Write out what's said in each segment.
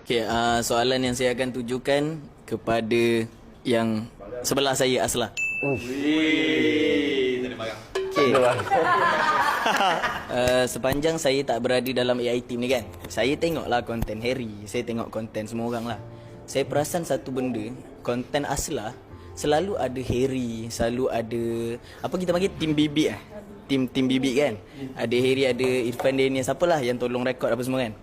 Okay, soalan yang saya akan tujukan kepada yang sebelah saya Aslah. Okay. Sepanjang saya tak berada dalam AI team ni kan, saya tengoklah konten Harry, saya tengok konten semua orang lah. Saya perasan satu benda, konten Aslah selalu ada Harry, selalu ada apa kita panggil tim bibik tim bibik kan. Ada Harry, ada Irfan Daniel, siapalah yang tolong rekod apa semua kan.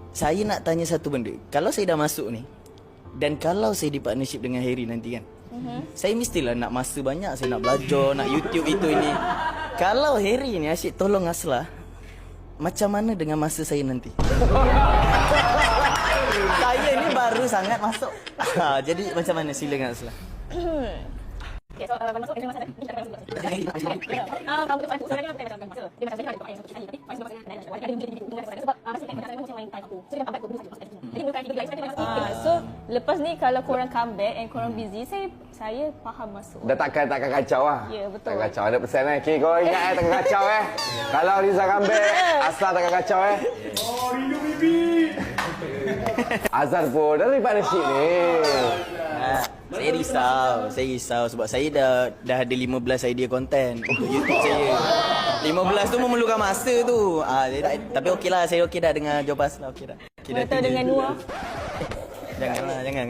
Saya nak tanya satu benda, kalau saya dah masuk ni dan kalau saya di partnership dengan Harry nanti kan, saya mestilah nak masa banyak, saya nak belajar, nak YouTube itu ini. Kalau Harry ni asyik tolong Aslah, macam mana dengan masa saya nanti? Saya ni baru sangat masuk. Jadi macam mana, silakan Aslah. Okay, so kalau masuk masalah kita akan masuk. Kalau kita masuk sebenarnya kita akan masuk. Dia macam ada yang kita tapi masih masuk ada sebab masih kita macam main time aku. So dia comeback aku dulu saja. Jadi bukan tiga guys masuk. So lepas ni kalau korang comeback and korang busy, saya faham masuk. Dah takkan kacau lah. Ya, betul. Tak kacau 100% Okay, kau ingat takkan kacau Kalau Riza comeback, Asal takkan kacau Oh, rindu bibi. Azhar pun dah lepas partnership ni. Saya risau sebab saya dah ada 15 idea konten untuk YouTube saya. 15 tu memerlukan masa tu. Tapi okeylah, saya okey dah dengan jawapan Aslah, okey dah. Atau dengan Nuah. Janganlah, jangan.